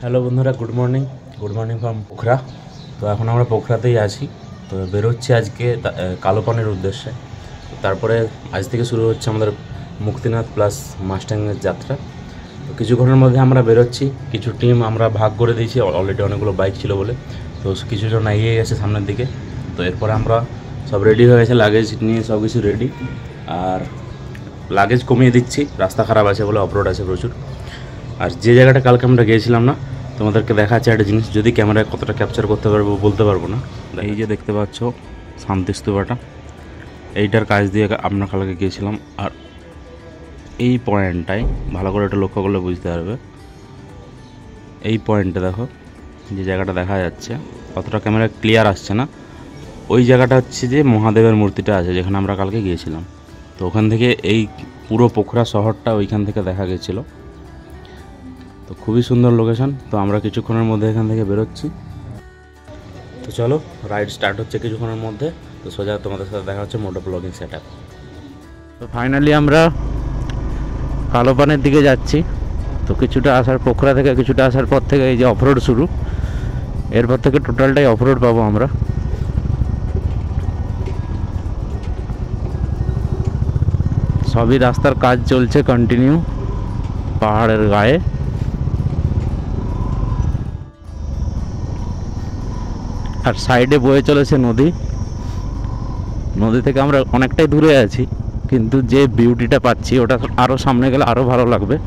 Hello বন্ধুরা, good morning from Pokhara. তো এখন আমরা পোখরাতেই আছি। তো বেরোচ্ছি আজকে কালোপানির উদ্দেশ্যে। তারপরে আজ থেকে শুরু হচ্ছে আমাদের মুক্তিনাথ প্লাস মাস্টাংয়ের যাত্রা। তো কিছুক্ষণের মধ্যে আমরা বেরোচ্ছি। কিছু টিম আমরা ভাগ করে দিয়েছি, অলরেডি অনেকগুলো বাইক ছিল বলে। তো কিছুজন এগিয়ে গেছে সামনের দিকে। তো এরপরে আমরা সব রেডি হয়ে গেছে, লাগেজ নিয়ে সব কিছু রেডি। আর লাগেজ কমিয়ে দিচ্ছি, রাস্তা খারাপ আছে বলে, অফরোড আছে প্রচুর। আর যে জায়গাটা কালকে আমরা গিয়েছিলাম না, তোমাদেরকে দেখাচ্ছে একটা জিনিস, যদি ক্যামেরায় কতটা ক্যাপচার করতে পারবো বলতে পারবো না। এই যে দেখতে পাচ্ছ শান্তি স্তূপাটা, এইটার কাজ দিয়ে আমরা কালকে গিয়েছিলাম। আর এই পয়েন্টটায় ভালো করে একটু লক্ষ্য করলে বুঝতে পারবে, এই পয়েন্টে দেখো যে জায়গাটা দেখা যাচ্ছে, অতটা ক্যামেরা ক্লিয়ার আসছে না। ওই জায়গাটা হচ্ছে যে মহাদেবের মূর্তিটা আছে, যেখানে আমরা কালকে গিয়েছিলাম। তো ওখান থেকে এই পুরো পোখরা শহরটা ওইখান থেকে দেখা গেছিলো। তো খুবই সুন্দর লোকেশন। তো আমরা কিছুক্ষণের মধ্যে এখান থেকে বেরোচ্ছি। তো চলো, রাইড স্টার্ট হচ্ছে কিছুক্ষণের মধ্যে। তো সোজা তোমাদের সাথে দেখা হচ্ছে মোটো ব্লগিং সেট আপ। তো ফাইনালি আমরা কালোপানের দিকে যাচ্ছি। তো কিছুটা আসার পোখরা থেকে কিছুটা আসার পর থেকে এই যে অফরোড শুরু, এরপর থেকে টোটালটাই অফরোড পাবো আমরা। সবই রাস্তার কাজ চলছে কন্টিনিউ পাহাড়ের গায়ে। আর সাইডে বয়ে চলেছে নদী। নদী থেকে আমরা অনেকটাই দূরে আছি, কিন্তু যে বিউটিটা পাচ্ছি ওটা আরও সামনে গেলে আরও ভালো লাগবে।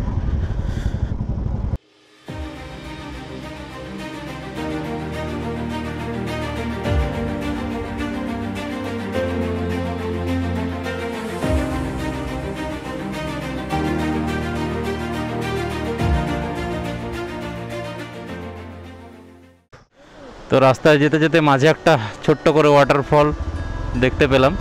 তো রাস্তায় যেতে যেতে মাঝে একটা ছোট্ট করে ওয়াটারফল দেখতে পেলাম।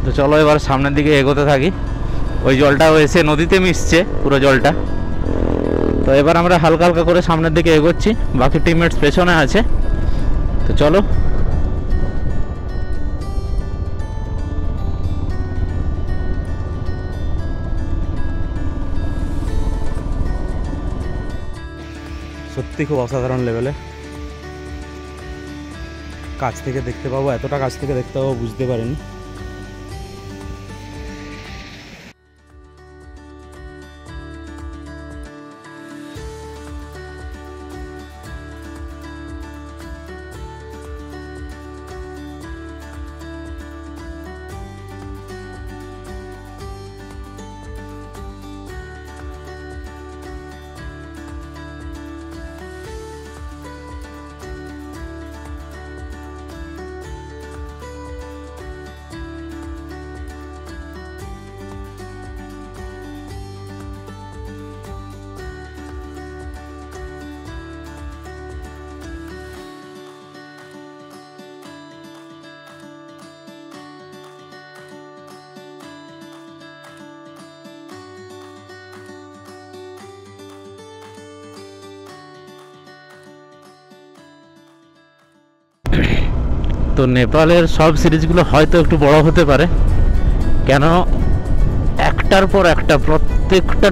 তো চলো এবার সামনের দিকে এগোতে থাকি। ওই জলটাও এসে নদীতে মিশছে পুরো জলটা। তো এবার আমরা হালকা হালকা করে সামনের দিকে এগোচ্ছি, বাকি টিমমেটস পেছনে আছে। তো চলো। সত্যি খুব অসাধারণ লেভেলে কাছ থেকে দেখতে পাবো, এতটা কাছ থেকে দেখতে পাবো বুঝতে পারিনি। তো নেপালের সব সিরিজগুলো হয়তো একটু বড় হতে পারে, কেন একটার পর একটা প্রত্যেকটা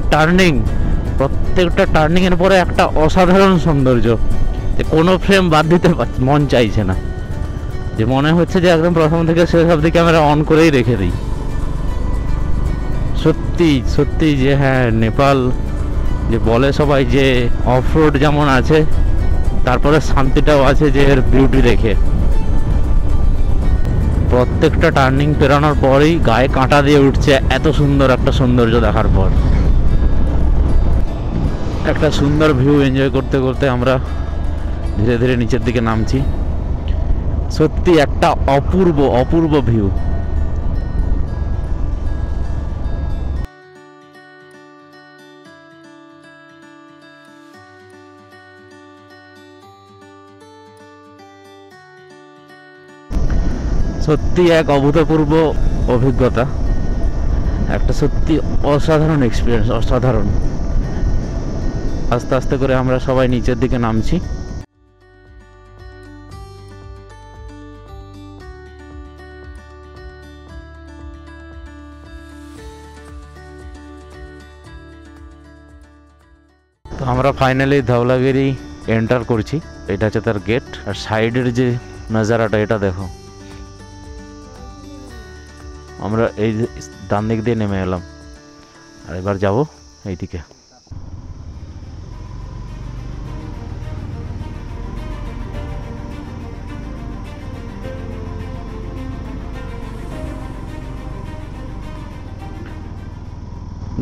টার্নিংয়ের পরে একটা অসাধারণ সৌন্দর্য, যে কোনো ফ্রেম বাদ দিতে মন চাইছে না, যে মনে হচ্ছে যে একদম প্রথম থেকে শেষ অবধি ক্যামেরা অন করেই রেখে দিই। সত্যি সত্যি যে হ্যাঁ, নেপাল যে বলে সবাই যে অফরোড যেমন আছে, তারপরে শান্তিটাও আছে যে এর বিউটি দেখে। প্রত্যেকটা টার্নিং পেরানোর পরেই গায়ে কাঁটা দিয়ে উঠছে, এত সুন্দর একটা সৌন্দর্য দেখার পর। একটা সুন্দর ভিউ এনজয় করতে করতে আমরা ধীরে ধীরে নিচের দিকে নামছি। সত্যি একটা অপূর্ব অপূর্ব ভিউ। সত্যি এক অভূতপূর্ব অভিজ্ঞতা, একটা সত্যি অসাধারণ এক্সপিরিয়েন্স, অসাধারণ। আস্তে আস্তে করে আমরা সবাই নিচের দিকে নামছি। তো আমরা ফাইনালি ধওলাগিরি এন্টার করছি। এটা হচ্ছে তার গেট, আর সাইডের যে নজারাটা এটা দেখো। আমরা এই ডান দিক দিয়ে নেমে এলাম, আর এবার যাব এইদিকে।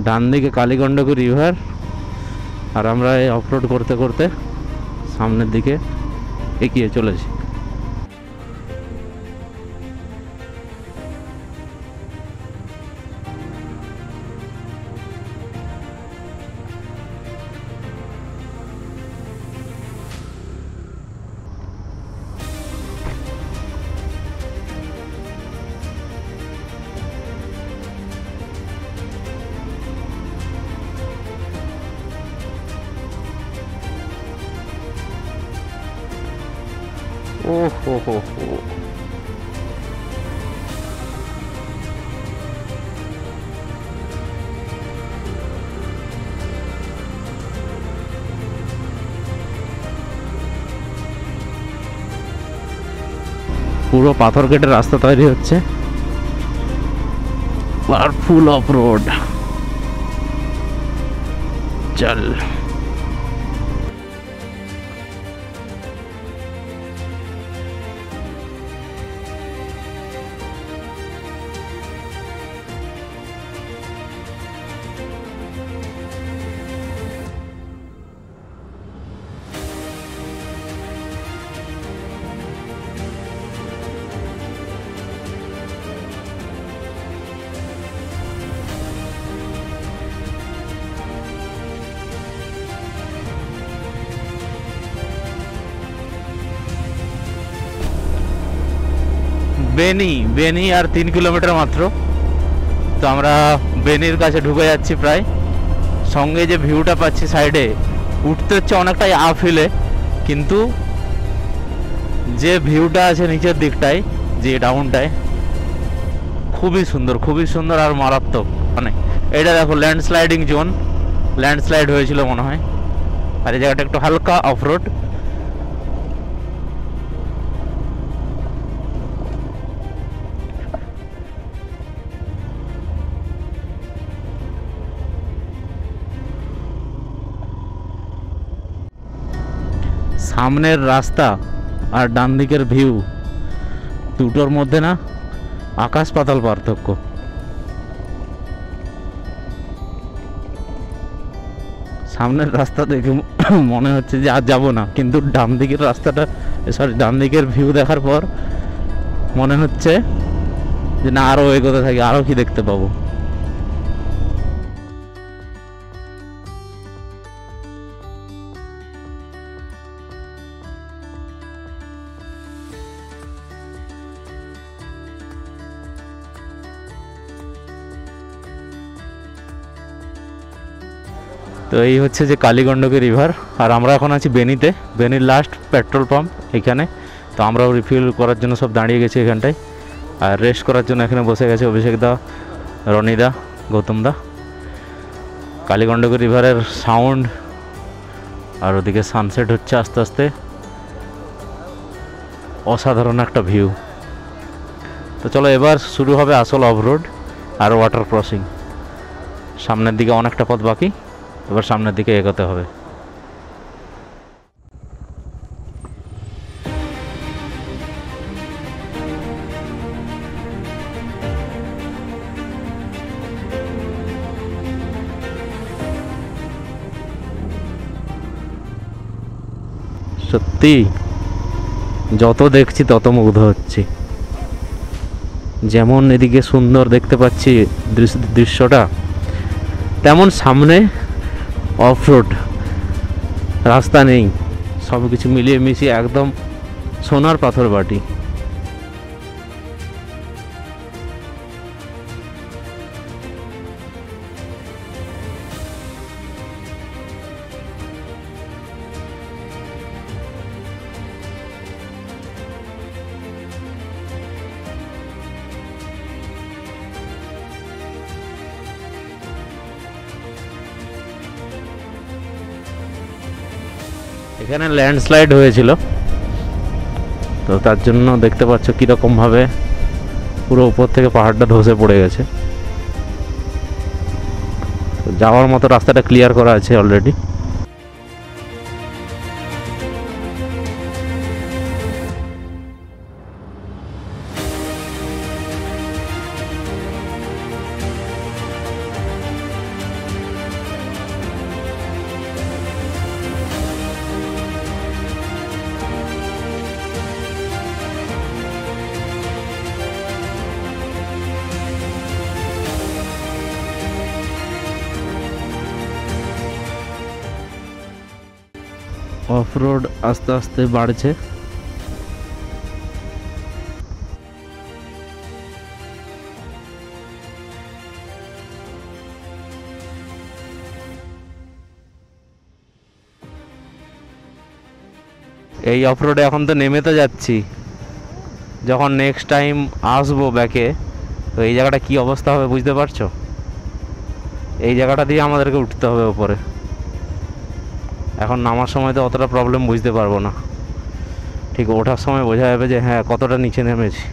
ডান দিকে কালীগণ্ডকী রিভার, আর আমরা এই অফরোড করতে করতে সামনের দিকে এগিয়ে চলেছি। ও হো হো হো, পুরো পাথর কেটে রাস্তা তৈরি হচ্ছে, আর ফুল অফ রোড। চল বেনি, বেনি আর 3 কিলোমিটার মাত্র। তো আমরা বেনির কাছে ঢুকে যাচ্ছি প্রায়। সঙ্গে যে ভিউটা পাচ্ছি সাইডে, উঠতে হচ্ছে অনেকটাই আপ হিলে, কিন্তু যে ভিউটা আছে নিচের দিকটায়, যে ডাউনটায়, খুবই সুন্দর, খুবই সুন্দর আর মারাত্মক। মানে এটা দেখো ল্যান্ডস্লাইডিং জোন, ল্যান্ডস্লাইড হয়েছিল মনে হয়, আর এই জায়গাটা একটু হালকা অফরোড। সামনের রাস্তা আর ডান দিকের ভিউ, দুটোর মধ্যে না আকাশ পাতাল পার্থক্য। সামনের রাস্তা দেখে মনে হচ্ছে যে আর যাবো না, কিন্তু ডান দিকের রাস্তাটা, সরি ডান দিকের ভিউ দেখার পর মনে হচ্ছে যে না, আরও এগোতে থাকি, আরও কি দেখতে পাবো। তো এই হচ্ছে যে কালীগণ্ডকী রিভার, আর আমরা এখন আছি বেনিতে, বেনির লাস্ট পেট্রোল পাম্প এখানে। তো আমরাও রিফিল করার জন্য সব দাঁড়িয়ে গেছি এখানটায়, আর রেস্ট করার জন্য এখানে বসে গেছে অভিষেক দা, রনিদা, গৌতম দা। কালীগণ্ডকী রিভারের সাউন্ড, আর ওদিকে সানসেট হচ্ছে আস্তে আস্তে, অসাধারণ একটা ভিউ। তো চলো এবার শুরু হবে আসল অফরোড আর ওয়াটার ক্রসিং। সামনের দিকে অনেকটা পথ বাকি, এবার সামনের দিকে এগোতে হবে। সত্যি যত দেখছি তত মুগ্ধ হচ্ছি। যেমন এদিকে সুন্দর দেখতে পাচ্ছি দৃশ্যটা, তেমন সামনে অফরোড রাস্তা নেই, সব কিছু মিলিয়ে মিশিয়ে একদম সোনার পাথর বাটি। এখানে ল্যান্ডস্লাইড হয়েছিল, তো তার জন্য দেখতে পাচ্ছ কীরকমভাবে পুরো উপর থেকে পাহাড়টা ধসে পড়ে গেছে। যাওয়ার মতো রাস্তাটা ক্লিয়ার করা আছে অলরেডি। অফ রোড আস্তে আস্তে বাড়ছে। এই অফ রোডে এখন তো নেমে তো যাচ্ছি, যখন নেক্সট টাইম আসবো ব্যাকে, তো এই জায়গাটা কি অবস্থা হবে বুঝতে পারছো? এই জায়গাটা দিয়ে আমাদেরকে উঠতে হবে ওপরে। এখন নামার সময় তো অতটা প্রবলেম বুঝতে পারবো না, ঠিক ওঠার সময় বোঝা যাবে যে হ্যাঁ কতটা নিচে নেমেছি।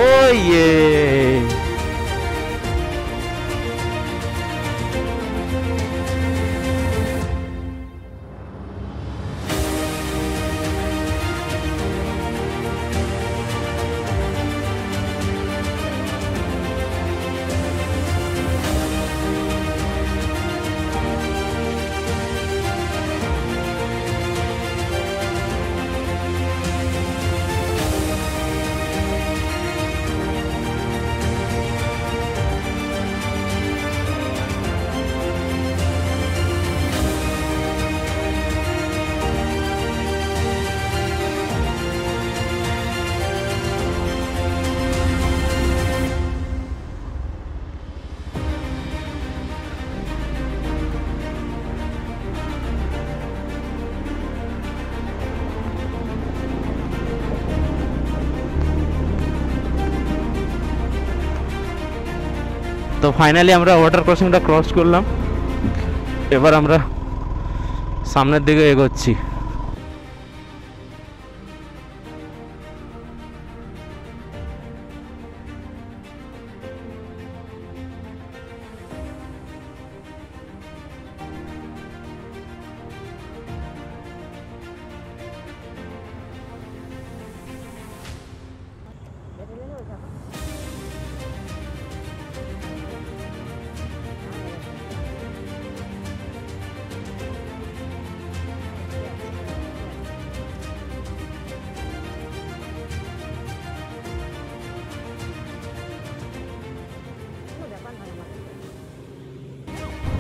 Oh yeah! তো ফাইনালি আমরা ওয়াটার ক্রসিংটা ক্রস করলাম। এবার আমরা সামনের দিকে এগোচ্ছি।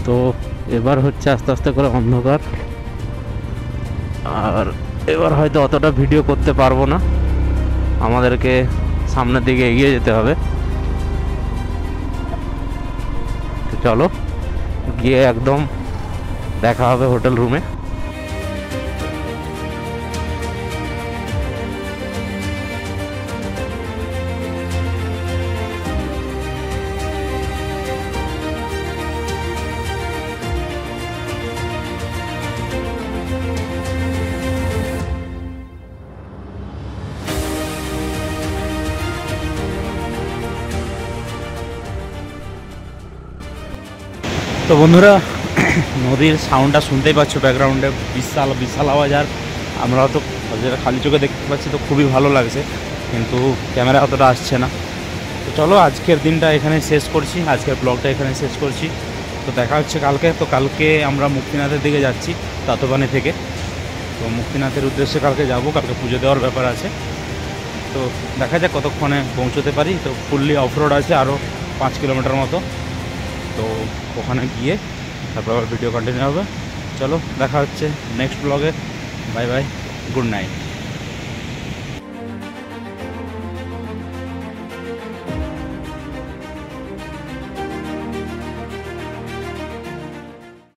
তো এবার হচ্ছে আস্তে আস্তে করে অন্ধকার, আর এবার হয়তো অতটা ভিডিও করতে পারবো না, আমাদেরকে সামনের দিকে এগিয়ে যেতে হবে। তো চলো গিয়ে একদম দেখা হবে হোটেল রুমে। তো বন্ধুরা নদীর সাউন্ডটা শুনতেই পাচ্ছ ব্যাকগ্রাউন্ডে, বিশাল বিশাল আওয়াজ। আর আমরা তো যেটা খালি চোখে দেখতে পাচ্ছি তো খুবই ভালো লাগছে, কিন্তু ক্যামেরা অতটা আসছে না। তো চলো আজকের দিনটা এখানে শেষ করছি, আজকের ব্লগটা এখানে শেষ করছি। তো দেখা হচ্ছে কালকে। তো কালকে আমরা মুক্তিনাথের দিকে যাচ্ছি তাতোবানি থেকে। তো মুক্তিনাথের উদ্দেশ্যে কালকে যাব, কালকে পুজো দেওয়ার ব্যাপার আছে। তো দেখা যাক কতক্ষণে পৌঁছতে পারি। তো ফুললি অফরোড আছে আরও 5 কিলোমিটার মতো। তো ওখানে গিয়ে তারপর আবার ভিডিও কন্টিনিউ হবে। চলো দেখা হচ্ছে নেক্সট ব্লগে। Bye bye, good night.